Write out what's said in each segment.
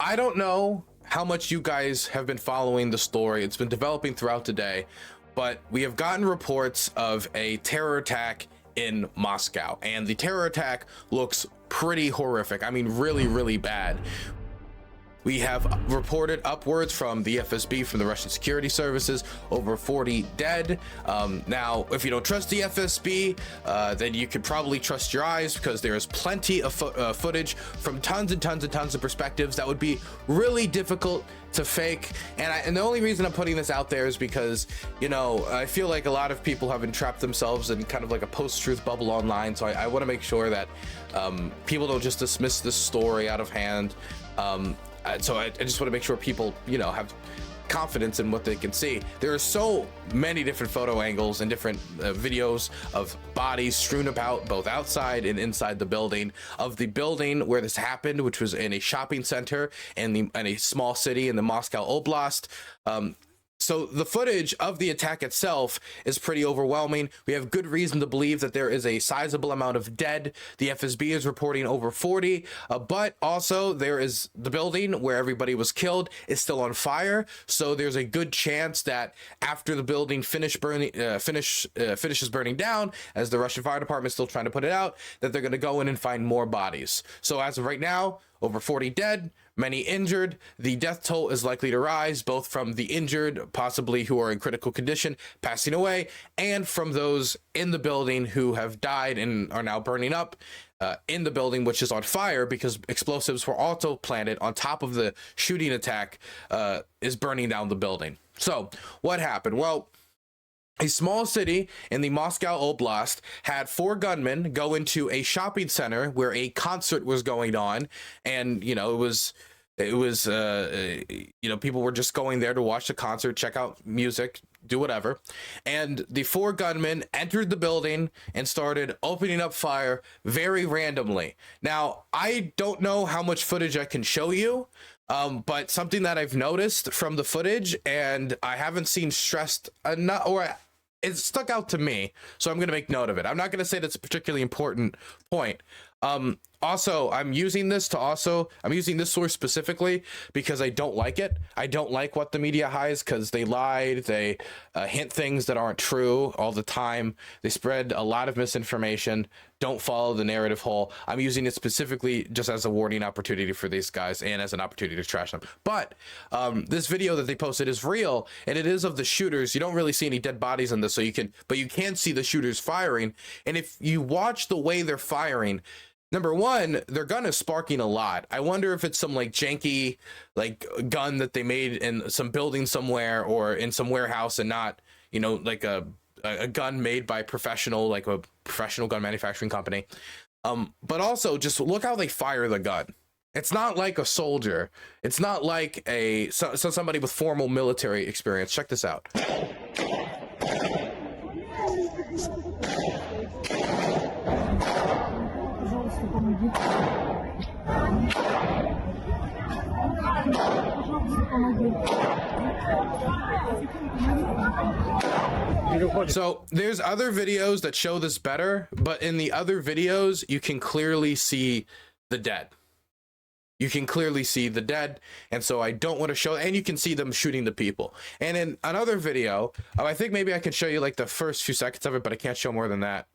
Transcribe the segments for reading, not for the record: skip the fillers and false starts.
I don't know how much you guys have been following the story. It's been developing throughout the day, but we have gotten reports of a terror attack in Moscow, and the terror attack looks pretty horrific. I mean, really, really bad. We have reported upwards from the FSB, from the Russian security services, over 40 dead. Now, if you don't trust the FSB, then you could probably trust your eyes, because there is plenty of footage from tons and tons and tons of perspectives that would be really difficult to fake. And the only reason I'm putting this out there is because, you know, I feel like a lot of people have entrapped themselves in kind of like a post-truth bubble online. So I want to make sure that people don't just dismiss this story out of hand. So I just want to make sure people, you know, have confidence in what they can see. There are so many different photo angles and different videos of bodies strewn about both outside and inside the building, of the building where this happened, which was in a shopping center in a small city in the Moscow Oblast. So the footage of the attack itself is pretty overwhelming. We have good reason to believe that there is a sizable amount of dead. The FSB is reporting over 40, but also there is the building where everybody was killed is still on fire. So there's a good chance that after the building finishes burning down, as the Russian fire department is still trying to put it out, that they're going to go in and find more bodies. So as of right now, over 40 dead, many injured. The death toll is likely to rise, both from the injured, possibly who are in critical condition, passing away, and from those in the building who have died and are now burning up in the building, which is on fire because explosives were also planted on top of the shooting attack, is burning down the building. So what happened? Well, a small city in the Moscow Oblast had 4 gunmen go into a shopping center where a concert was going on, and you know, it was you know, people were just going there to watch the concert, check out music, do whatever. And the 4 gunmen entered the building and started opening up fire very randomly. Now, I don't know how much footage I can show you, but something that I've noticed from the footage, and I haven't seen stressed enough, or it stuck out to me, so I'm going to make note of it. I'm not going to say that's a particularly important point. Also, I'm using this source specifically because I don't like it. I don't like what the media hides, because they lied, they hint things that aren't true all the time. They spread a lot of misinformation, don't follow the narrative whole. I'm using it specifically just as a warning opportunity for these guys and as an opportunity to trash them. But this video that they posted is real, and it is of the shooters. You don't really see any dead bodies in this, so you can see the shooters firing. And if you watch the way they're firing, number one, their gun is sparking a lot. I wonder if it's some like janky like gun that they made in some building somewhere or in some warehouse, and not, you know, like a gun made by professional, like a professional gun manufacturing company. But also just look how they fire the gun. It's not like a soldier. It's not like somebody with formal military experience. Check this out. So there's other videos that show this better, but in the other videos you can clearly see the dead. You can clearly see the dead, and so I don't want to show, and you can see them shooting the people. And in another video, I think maybe I could show you like the first few seconds of it, but I can't show more than that.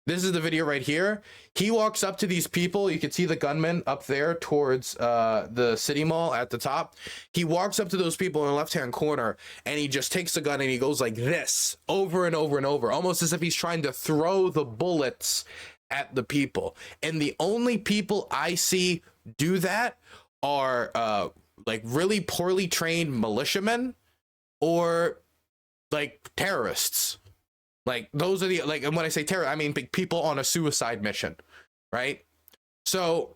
This is the video right here. He walks up to these people. You can see the gunman up there towards the city mall at the top. He walks up to those people in the left-hand corner, and he just takes the gun and he goes like this over and over and over, almost as if he's trying to throw the bullets at the people. And the only people I see do that are like really poorly trained militiamen or like terrorists. Like those are the, like, and when I say terror, I mean people on a suicide mission, right? So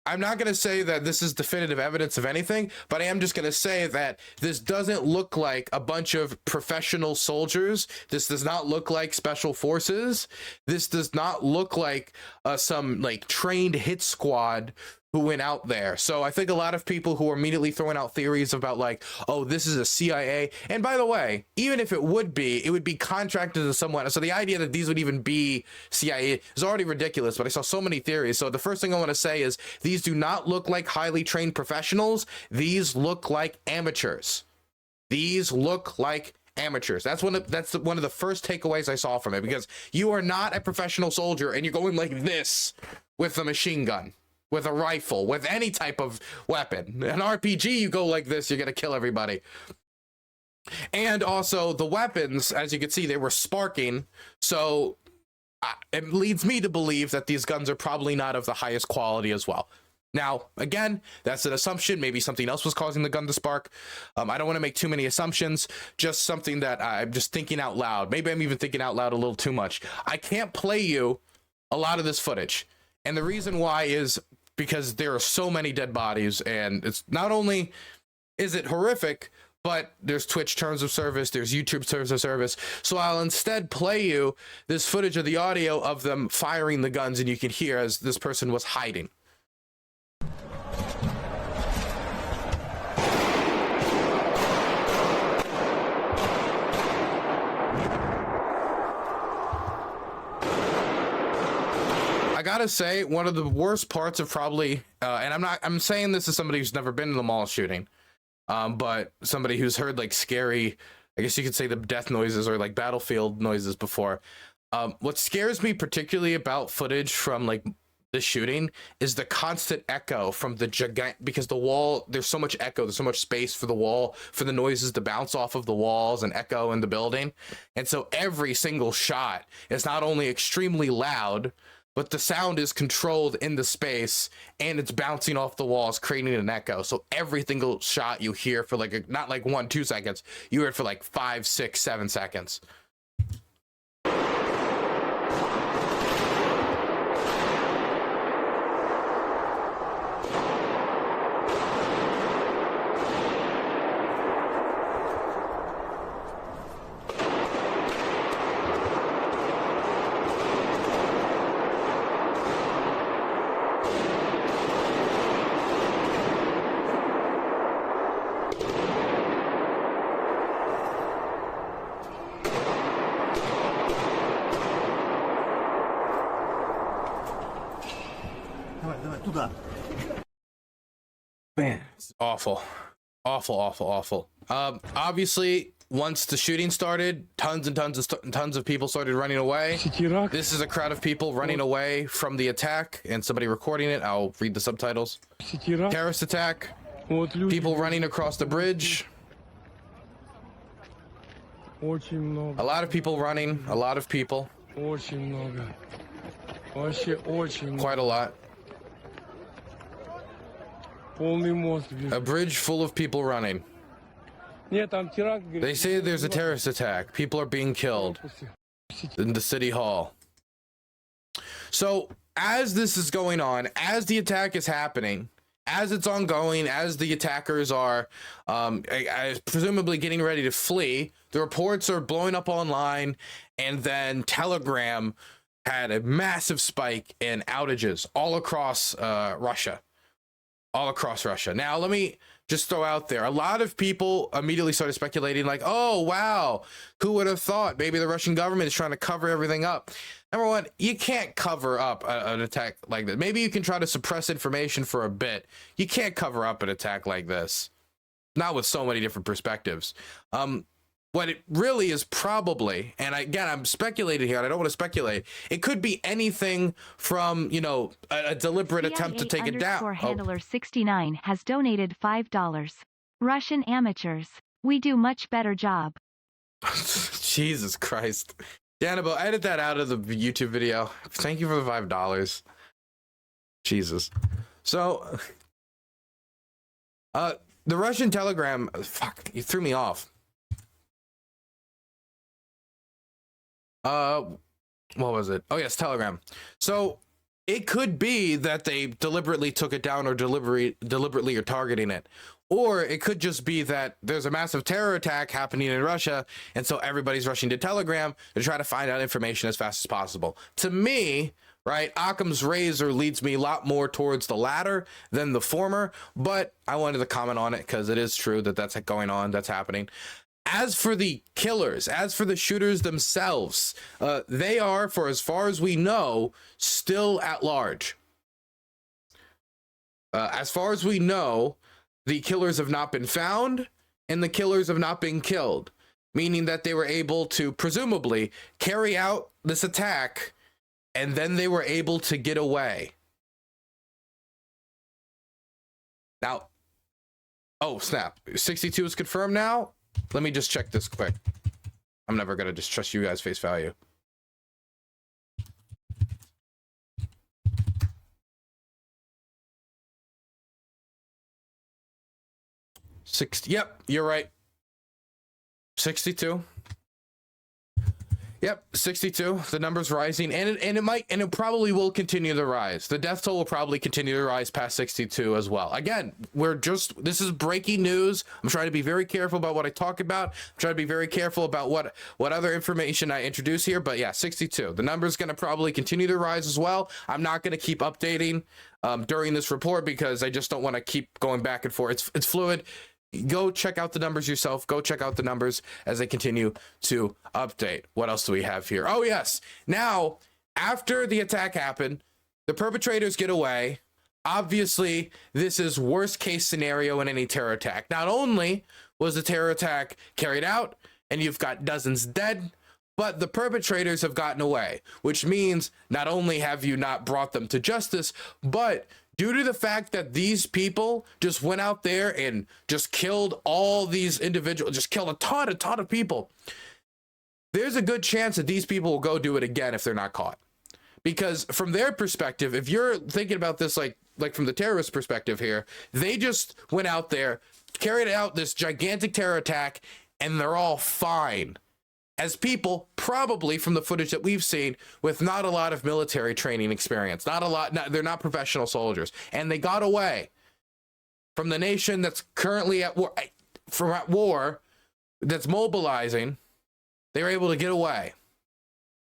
I'm not going to say that this is definitive evidence of anything, but I am just going to say that this doesn't look like a bunch of professional soldiers. This does not look like special forces. This does not look like some like trained hit squad who went out there. So I think a lot of people who are immediately throwing out theories about like, oh, this is a CIA. And by the way, even if it would be contracted to someone. So the idea that these would even be CIA is already ridiculous, but I saw so many theories. So the first thing I want to say is these do not look like highly trained professionals. These look like amateurs. These look like amateurs. That's one of the first takeaways I saw from it, because you are not a professional soldier and you're going like this with a machine gun, with a rifle, with any type of weapon. An RPG, you go like this, you're gonna kill everybody. And also the weapons, as you can see, they were sparking, so it leads me to believe that these guns are probably not of the highest quality as well. Now, again, that's an assumption. Maybe something else was causing the gun to spark. I don't want to make too many assumptions, just something that I'm just thinking out loud. Maybe I'm even thinking out loud a little too much. I can't play you a lot of this footage, and the reason why is because there are so many dead bodies, and it's not only is it horrific, but there's Twitch terms of service, there's YouTube terms of service. So I'll instead play you this footage of the audio of them firing the guns, and you can hear as this person was hiding. I gotta say, one of the worst parts of probably, and I'm saying this as somebody who's never been in the mall shooting, but somebody who's heard like scary, I guess you could say the death noises or like battlefield noises before. What scares me particularly about footage from like the shooting is the constant echo from the because the wall, there's so much echo, there's so much space for the wall, for the noises to bounce off of the walls and echo in the building. And so every single shot is not only extremely loud, but the sound is controlled in the space and it's bouncing off the walls, creating an echo. So every single shot you hear for like, not like 1-2 seconds, you hear it for like 5, 6, 7 seconds. Man, it's awful. Awful. Obviously, once the shooting started, tons of people started running away. This is a crowd of people running away from the attack, and somebody recording it. I'll read the subtitles. Terrorist attack. People running across the bridge. A lot of people running. A lot of people. Quite a lot. A bridge full of people running. They say there's a terrorist attack. People are being killed in the city hall. So as this is going on, as the attack is happening, as it's ongoing, as the attackers are presumably getting ready to flee, the reports are blowing up online, and then Telegram had a massive spike in outages all across Russia. Now, let me just throw out there, a lot of people immediately started speculating like, oh, wow, who would have thought maybe the Russian government is trying to cover everything up. Number one, you can't cover up an attack like that. Maybe you can try to suppress information for a bit. You can't cover up an attack like this. Not with so many different perspectives. What it really is probably, and again, I'm speculating here, and I don't want to speculate, it could be anything from, you know, a deliberate attempt to take it down. Handler 69 has donated $5. Russian amateurs. We do much better job. Jesus Christ. Annabelle, edit that out of the YouTube video. Thank you for the $5. Jesus. So, the Russian Telegram, fuck, you threw me off. What was it? Oh yes, Telegram. So it could be that they deliberately took it down or deliberately are targeting it. Or it could just be that there's a massive terror attack happening in Russia, and so everybody's rushing to Telegram to try to find out information as fast as possible. To me, right? Occam's razor leads me a lot more towards the latter than the former, but I wanted to comment on it because it is true that that's going on, that's happening. As for the killers, as for the shooters themselves, they are, for as far as we know, still at large. As far as we know, the killers have not been found and the killers have not been killed, meaning that they were able to presumably carry out this attack and then they were able to get away. Now, oh snap, 62 is confirmed now. Let me just check this quick. I'm never gonna just trust you guys face value. Yep, you're right. 62. Yep, 62. The number's rising, and it probably will continue to rise. The death toll will probably continue to rise past 62 as well. Again, this is breaking news. I'm trying to be very careful about what I talk about. I'm trying to be very careful about what other information I introduce here. But yeah, 62. The number's going to probably continue to rise as well. I'm not going to keep updating during this report because I just don't want to keep going back and forth. It's fluid. Go check out the numbers yourself. Go check out the numbers as they continue to update. What else do we have here? Oh, yes. Now, after the attack happened, the perpetrators get away. Obviously, this is worst case scenario in any terror attack. Not only was the terror attack carried out and you've got dozens dead, but the perpetrators have gotten away, which means not only have you not brought them to justice, but due to the fact that these people just went out there and just killed all these individuals, just killed a ton of people, there's a good chance that these people will go do it again if they're not caught. Because from their perspective, if you're thinking about this like from the terrorist perspective here, they just went out there, carried out this gigantic terror attack, and they're all fine. As people, probably from the footage that we've seen, with not a lot of military training experience, they're not professional soldiers, and they got away from the nation that's currently at war, that's mobilizing. They were able to get away.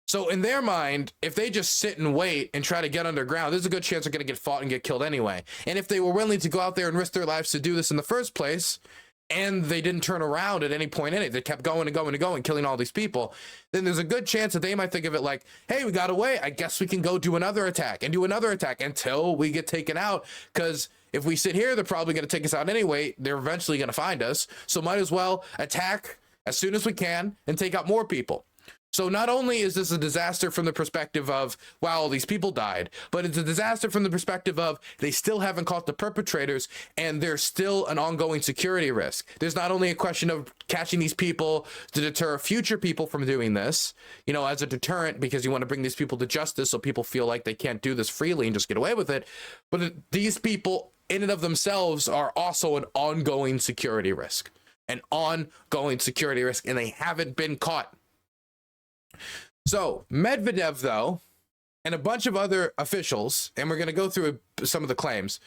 So in their mind, if they just sit and wait and try to get underground, there's a good chance they're going to get fought and get killed anyway. And if they were willing to go out there and risk their lives to do this in the first place, and they didn't turn around at any point in it, they kept going and going and going, killing all these people, then there's a good chance that they might think of it like, hey, we got away, I guess we can go do another attack and do another attack until we get taken out, because if we sit here, they're probably going to take us out anyway. They're eventually going to find us, so might as well attack as soon as we can and take out more people. So not only is this a disaster from the perspective of, wow, all these people died, but it's a disaster from the perspective of they still haven't caught the perpetrators and there's still an ongoing security risk. There's not only a question of catching these people to deter future people from doing this, as a deterrent, because you want to bring these people to justice so people feel like they can't do this freely and just get away with it, but these people in and of themselves are also an ongoing security risk. An ongoing security risk, and they haven't been caught. So Medvedev, though, and a bunch of other officials, and we're going to go through some of the claims,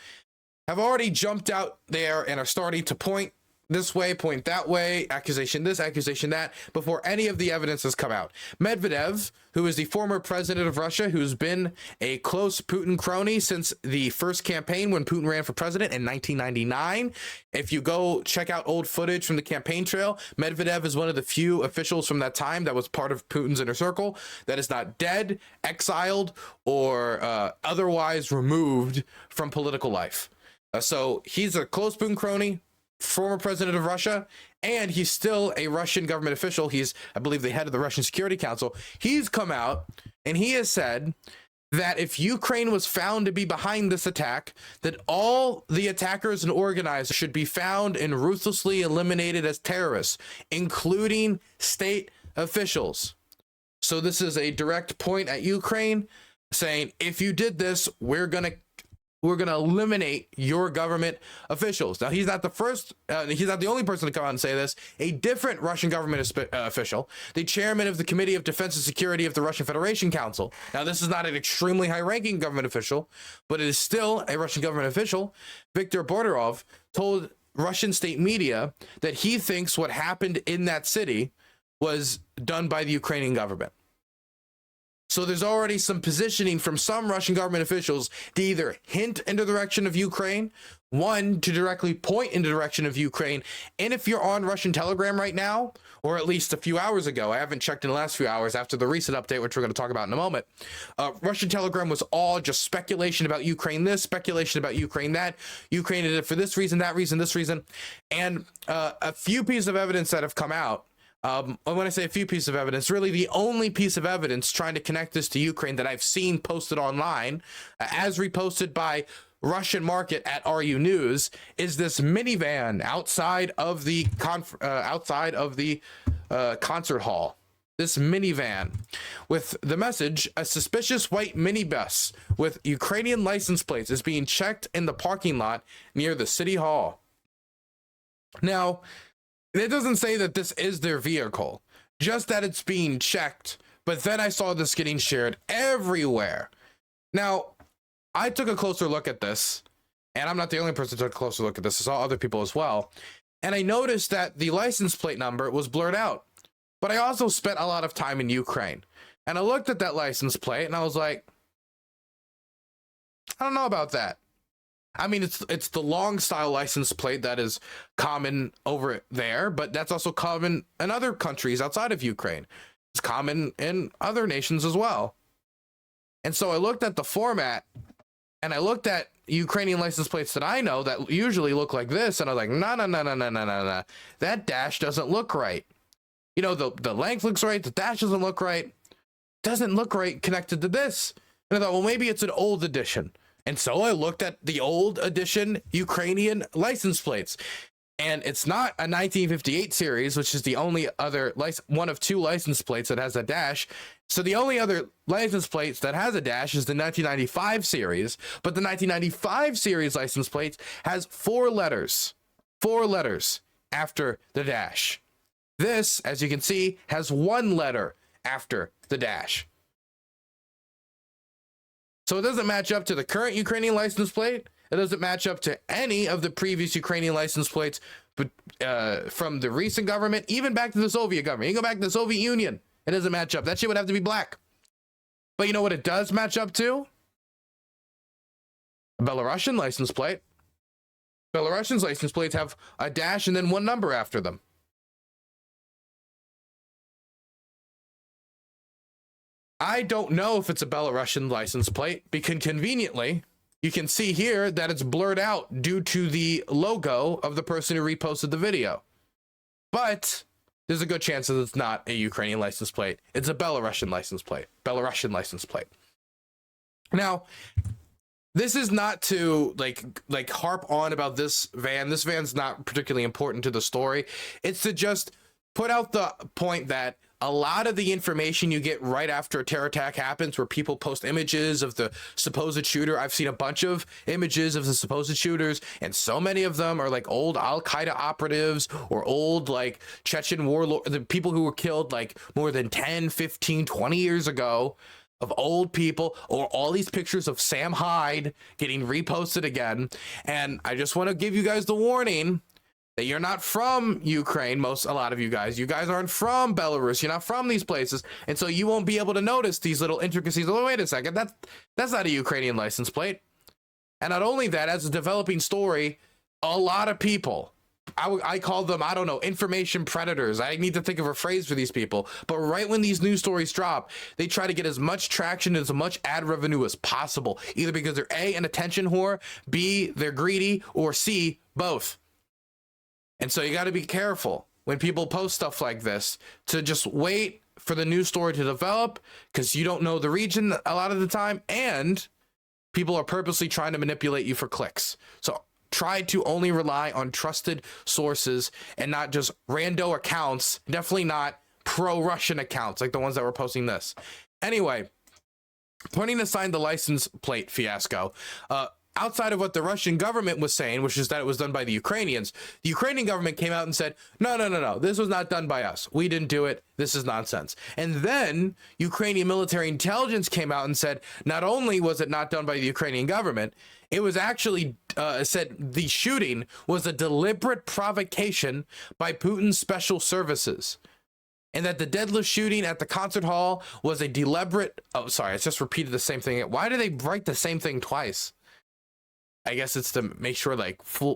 have already jumped out there and are starting to point this way, point that way, accusation this, accusation that, before any of the evidence has come out. Medvedev, who is the former president of Russia, who's been a close Putin crony since the first campaign when Putin ran for president in 1999. If you go check out old footage from the campaign trail, Medvedev is one of the few officials from that time that was part of Putin's inner circle that is not dead, exiled, or otherwise removed from political life. So he's a close Putin crony, former president of Russia, and he's still a Russian government official. He's, I believe, the head of the Russian Security Council. He's come out and he has said that if Ukraine was found to be behind this attack, that all the attackers and organizers should be found and ruthlessly eliminated as terrorists, including state officials. So this is a direct point at Ukraine saying, if you did this, we're going to eliminate your government officials. Now, he's not the first, he's not the only person to come out and say this. A different Russian government official, the chairman of the Committee of Defense and Security of the Russian Federation Council. Now, this is not an extremely high-ranking government official, but it is still a Russian government official. Viktor Bordarov told Russian state media that he thinks what happened in that city was done by the Ukrainian government. So there's already some positioning from some Russian government officials to either hint in the direction of Ukraine, one, to directly point in the direction of Ukraine. And if you're on Russian Telegram right now, or at least a few hours ago, I haven't checked in the last few hours after the recent update, which we're going to talk about in a moment, Russian Telegram was all just speculation about Ukraine this, speculation about Ukraine that, Ukraine did it for this reason, that reason, this reason, and a few pieces of evidence that have come out. When I say a few pieces of evidence, really the only piece of evidence trying to connect this to Ukraine that I've seen posted online, as reposted by Russian Market at RU News, is this minivan outside of the concert hall. This minivan with the message: a suspicious white minibus with Ukrainian license plates is being checked in the parking lot near the city hall. Now, it doesn't say that this is their vehicle, just that it's being checked. But then I saw this getting shared everywhere. Now, I took a closer look at this, and I'm not the only person who took a closer look at this. I saw other people as well. And I noticed that the license plate number was blurred out. But I also spent a lot of time in Ukraine. And I looked at that license plate, and I was like, I don't know about that. I mean, it's the long style license plate that is common over there, but that's also common in other countries outside of Ukraine. It's common in other nations as well. And so I looked at the format, and I looked at Ukrainian license plates that I know that usually look like this, and I was like, no. That dash doesn't look right. You know, the length looks right, the dash doesn't look right. Doesn't look right connected to this. And I thought, well, maybe it's an old edition. And so I looked at the old edition Ukrainian license plates, and it's not a 1958 series, which is the only other one of two license plates that has a dash. So the only other license plates that has a dash is the 1995 series, but the 1995 series license plate has four letters after the dash. This, as you can see, has one letter after the dash. So it doesn't match up to the current Ukrainian license plate. It doesn't match up to any of the previous Ukrainian license plates, but from the recent government, even back to the Soviet government. You go back to the Soviet Union, it doesn't match up. That shit would have to be black. But you know what it does match up to? A Belarusian license plate. Belarusian license plates have a dash and then one number after them. I don't know if it's a Belarusian license plate, because conveniently, you can see here that it's blurred out due to the logo of the person who reposted the video. But there's a good chance that it's not a Ukrainian license plate. It's a Belarusian license plate. Belarusian license plate. Now, this is not to like harp on about this van. This van's not particularly important to the story. It's to just put out the point that a lot of the information you get right after a terror attack happens, where people post images of the supposed shooter. I've seen a bunch of images of the supposed shooters, and so many of them are like old Al-Qaeda operatives or old like Chechen warlord, the people who were killed like more than 10, 15, 20 years ago, of old people, or all these pictures of Sam Hyde getting reposted again. And I just want to give you guys the warning that you're not from Ukraine. A lot of you guys aren't from Belarus. You're not from these places. And so you won't be able to notice these little intricacies. Oh, wait a second. That's not a Ukrainian license plate. And not only that, as a developing story, a lot of people, I call them, I don't know, information predators. I need to think of a phrase for these people. But right when these news stories drop, they try to get as much traction and as much ad revenue as possible, either because they're A, an attention whore, B, they're greedy, or C, both. And so you got to be careful when people post stuff like this to just wait for the news story to develop, because you don't know the region a lot of the time, and people are purposely trying to manipulate you for clicks. So try to only rely on trusted sources and not just rando accounts, definitely not pro-Russian accounts like the ones that were posting this. Anyway, putting aside the license plate fiasco, outside of what the Russian government was saying, which is that it was done by the Ukrainians, the Ukrainian government came out and said, no, this was not done by us. We didn't do it. This is nonsense. And then Ukrainian military intelligence came out and said, not only was it not done by the Ukrainian government, it was actually said the shooting was a deliberate provocation by Putin's special services. and that the deadlift shooting at the concert hall was a deliberate. Oh, sorry, I just repeated the same thing. Why do they write the same thing twice? I guess it's to make sure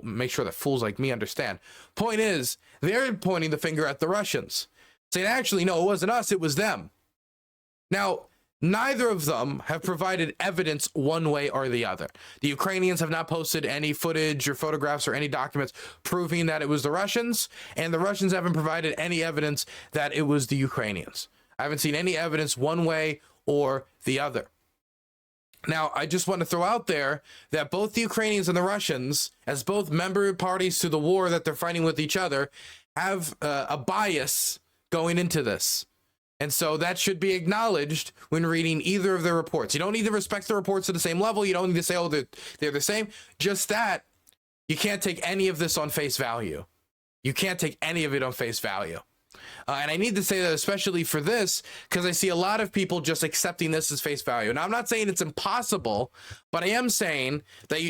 make sure that fools like me understand. Point is, they're pointing the finger at the Russians, saying, actually, no, it wasn't us, it was them. Now, neither of them have provided evidence one way or the other. The Ukrainians have not posted any footage or photographs or any documents proving that it was the Russians, and the Russians haven't provided any evidence that it was the Ukrainians. I haven't seen any evidence one way or the other. Now, I just want to throw out there that both the Ukrainians and the Russians, as both member parties to the war that they're fighting with each other, have a bias going into this. And so that should be acknowledged when reading either of their reports. You don't need to respect the reports to the same level. You don't need to say, oh, they're the same. Just that you can't take any of this on face value. You can't take any of it on face value. And I need to say that especially for this, because I see a lot of people just accepting this as face value. Now, I'm not saying it's impossible, but I am saying that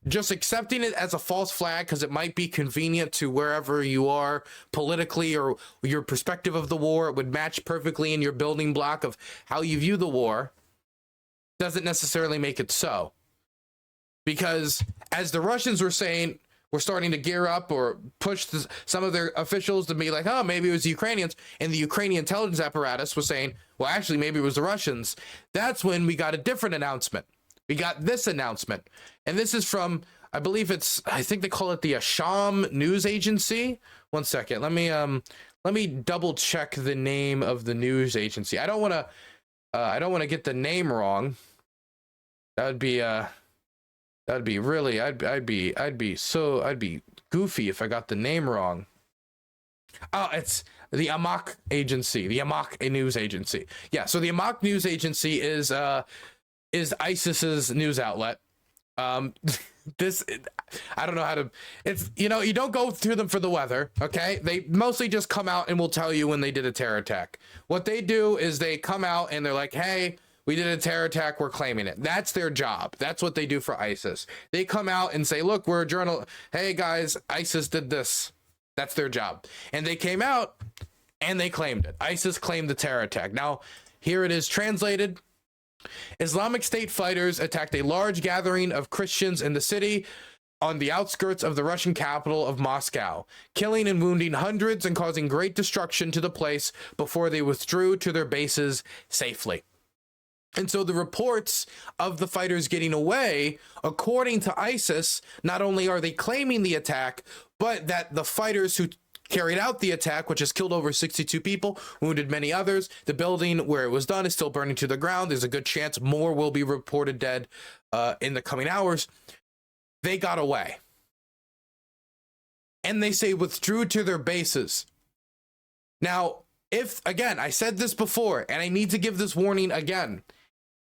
just accepting it as a false flag because it might be convenient to wherever you are politically or your perspective of the war, it would match perfectly in your building block of how you view the war, doesn't necessarily make it so. Because as the Russians were saying, we're starting to gear up or push some of their officials to be like, oh, maybe it was the Ukrainians. And the Ukrainian intelligence apparatus was saying, well, actually, maybe it was the Russians. That's when we got a different announcement. We got this announcement. And this is from, I think they call it the Asham news agency. One second. Let me double check the name of the news agency. I don't want to get the name wrong. That'd be really, I'd be goofy if I got the name wrong. Oh, it's the Amaq agency, the Amaq news agency. Yeah, so the Amaq news agency is ISIS's news outlet. This, I don't know how to, it's, you don't go through them for the weather, okay? They mostly just come out and will tell you when they did a terror attack. What they do is they come out and they're like, hey, we did a terror attack, we're claiming it. That's their job. That's what they do for ISIS. They come out and say, look, we're a journal. Hey guys, ISIS did this. That's their job. And they came out and they claimed it. ISIS claimed the terror attack. Now, here it is translated. Islamic State fighters attacked a large gathering of Christians in the city on the outskirts of the Russian capital of Moscow, killing and wounding hundreds and causing great destruction to the place before they withdrew to their bases safely. And so the reports of the fighters getting away, according to ISIS, not only are they claiming the attack, but that the fighters who carried out the attack, which has killed over 62 people, wounded many others, the building where it was done is still burning to the ground. There's a good chance more will be reported dead in the coming hours. They got away. And they say withdrew to their bases. Now, if, again, I said this before, and I need to give this warning again.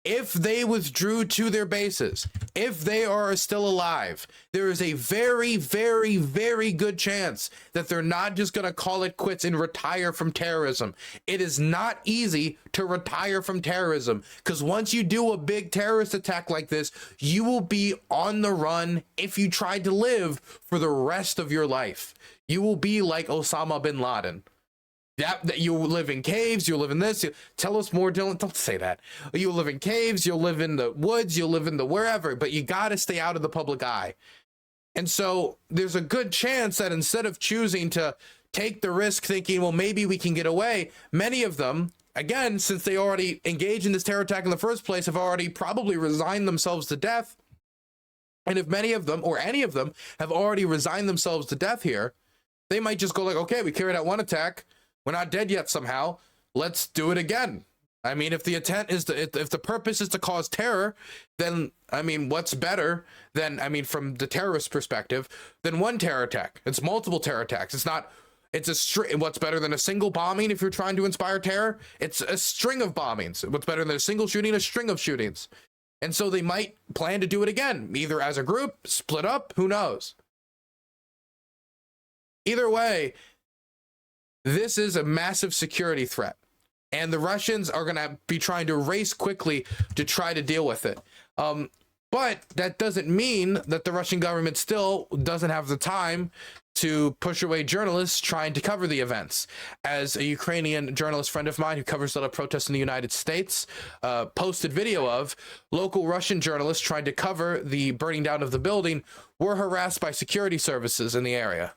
If they withdrew to their bases, if they are still alive, there is a very, very, very good chance that they're not just going to call it quits and retire from terrorism. It is not easy to retire from terrorism because once you do a big terrorist attack like this, you will be on the run if you try to live for the rest of your life. You will be like Osama bin Laden. That you live in caves, you live in this. Tell us more, Dylan. Don't say that. You live in caves, you'll live in the woods, you'll live in the wherever, but you got to stay out of the public eye. And so there's a good chance that instead of choosing to take the risk thinking, well, maybe we can get away, many of them, again, since they already engaged in this terror attack in the first place, have already probably resigned themselves to death. And if many of them or any of them have already resigned themselves to death here, they might just go like, okay, we carried out one attack. We're not dead yet somehow. Let's do it again. I mean, if the intent is to, if the purpose is to cause terror, then, I mean, what's better than, I mean, from the terrorist perspective, than one terror attack? It's multiple terror attacks. It's not, it's a string. What's better than a single bombing if you're trying to inspire terror? It's a string of bombings. What's better than a single shooting? A string of shootings. And so they might plan to do it again, either as a group, split up, who knows? Either way, this is a massive security threat, and the Russians are going to be trying to race quickly to try to deal with it. But that doesn't mean that the Russian government still doesn't have the time to push away journalists trying to cover the events. As a Ukrainian journalist friend of mine who covers a lot of protests in the United States posted video of, local Russian journalists trying to cover the burning down of the building were harassed by security services in the area.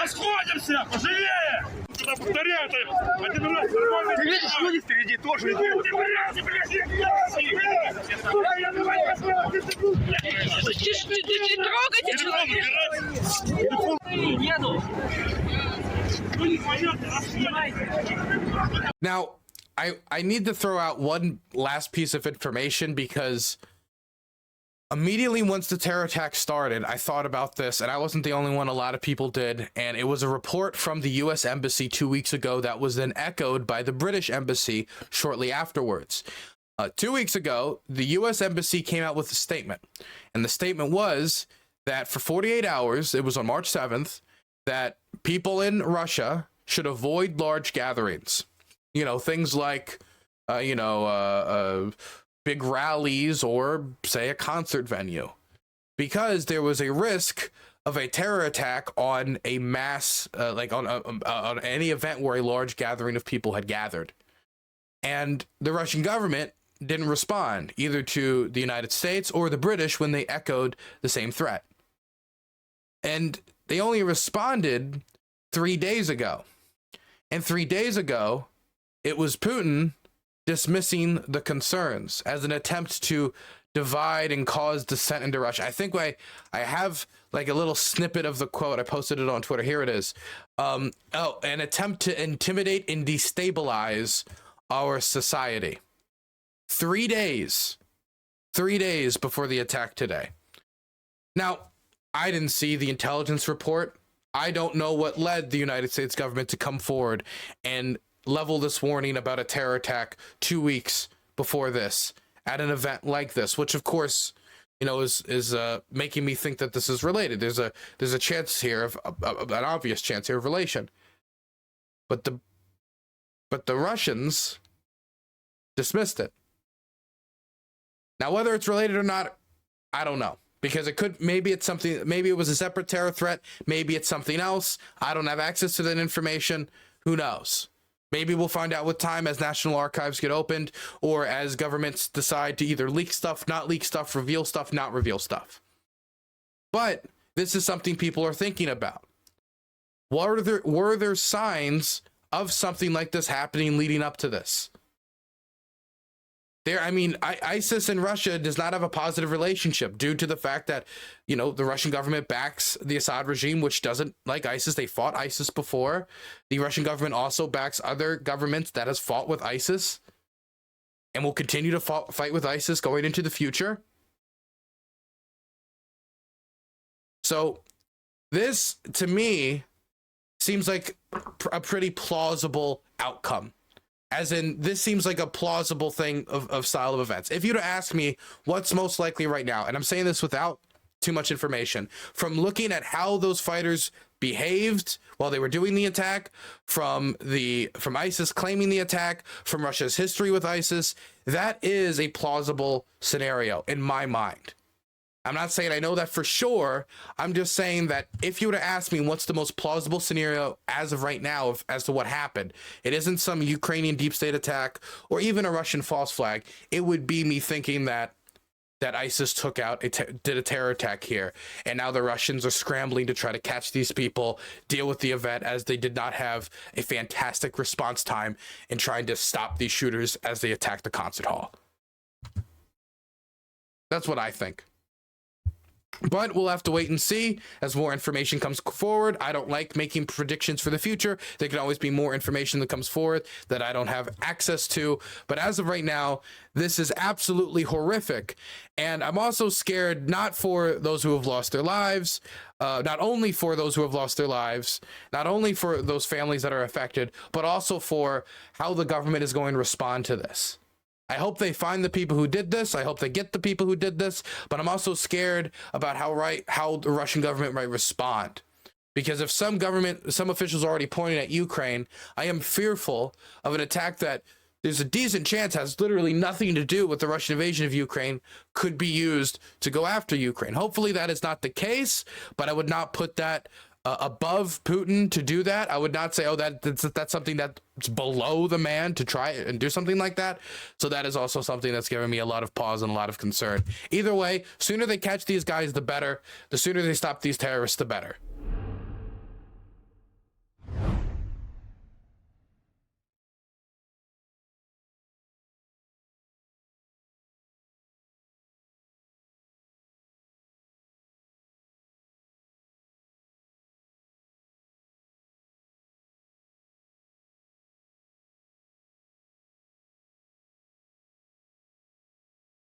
Расходимся! Поживее! Повторяю, один раз нормально. Ты видишь, люди впереди тоже идут. Не трогайте человека! Now, I need to throw out one last piece of information, because immediately once the terror attack started, I thought about this, and I wasn't the only one. A lot of people did, and it was a report from the U.S. Embassy 2 weeks ago that was then echoed by the British Embassy shortly afterwards. 2 weeks ago, the U.S. Embassy came out with a statement, and the statement was that for 48 hours, it was on March 7th, that people in Russia should avoid large gatherings. You know, things like, big rallies or, say, a concert venue, because there was a risk of a terror attack on a mass, on any event where a large gathering of people had gathered. And the Russian government didn't respond either to the United States or the British when they echoed the same threat. And they only responded 3 days ago. And 3 days ago, it was Putin dismissing the concerns as an attempt to divide and cause dissent into Russia. I think I have like a little snippet of the quote. I posted it on Twitter. Here it is. An attempt to intimidate and destabilize our society. 3 days. 3 days before the attack today. Now, I didn't see the intelligence report. I don't know what led the United States government to come forward and level this warning about a terror attack 2 weeks before this at an event like this, which of course, you know, is making me think that this is related. There's a chance here of an obvious chance here of relation. But the Russians dismissed it. Now, whether it's related or not, I don't know. Because maybe it's something, maybe it was a separate terror threat. Maybe it's something else. I don't have access to that information. Who knows? Maybe we'll find out with time as national archives get opened, or as governments decide to either leak stuff, not leak stuff, reveal stuff, not reveal stuff. But this is something people are thinking about. Were there signs of something like this happening leading up to this? ISIS and Russia does not have a positive relationship due to the fact that, you know, the Russian government backs the Assad regime, which doesn't like ISIS. They fought ISIS before. The Russian government also backs other governments that has fought with ISIS and will continue to fight with ISIS going into the future. So this, to me, seems like a pretty plausible outcome. As in, this seems like a plausible thing of style of events. If you were to ask me what's most likely right now, and I'm saying this without too much information, from looking at how those fighters behaved while they were doing the attack, from ISIS claiming the attack, from Russia's history with ISIS, that is a plausible scenario in my mind. I'm not saying I know that for sure. I'm just saying that if you were to ask me what's the most plausible scenario as of right now as to what happened, it isn't some Ukrainian deep state attack or even a Russian false flag. It would be me thinking that ISIS did a terror attack here, and now the Russians are scrambling to try to catch these people, deal with the event, as they did not have a fantastic response time in trying to stop these shooters as they attacked the concert hall. That's what I think. But we'll have to wait and see as more information comes forward. I don't like making predictions for the future. There can always be more information that comes forward that I don't have access to. But as of right now, this is absolutely horrific. And I'm also scared not for those who have lost their lives, not only for those who have lost their lives, not only for those families that are affected, but also for how the government is going to respond to this. I hope they find the people who did this. I hope they get the people who did this. But I'm also scared about how the Russian government might respond. Because if some officials are already pointing at Ukraine, I am fearful of an attack that there's a decent chance has literally nothing to do with the Russian invasion of Ukraine, could be used to go after Ukraine. Hopefully that is not the case, but I would not put that above Putin to do that. I would not say, oh, that's something that's below the man to try and do something like that. So that is also something that's giving me a lot of pause and a lot of concern. Either way, sooner they catch these guys, the better. The sooner they stop these terrorists, the better.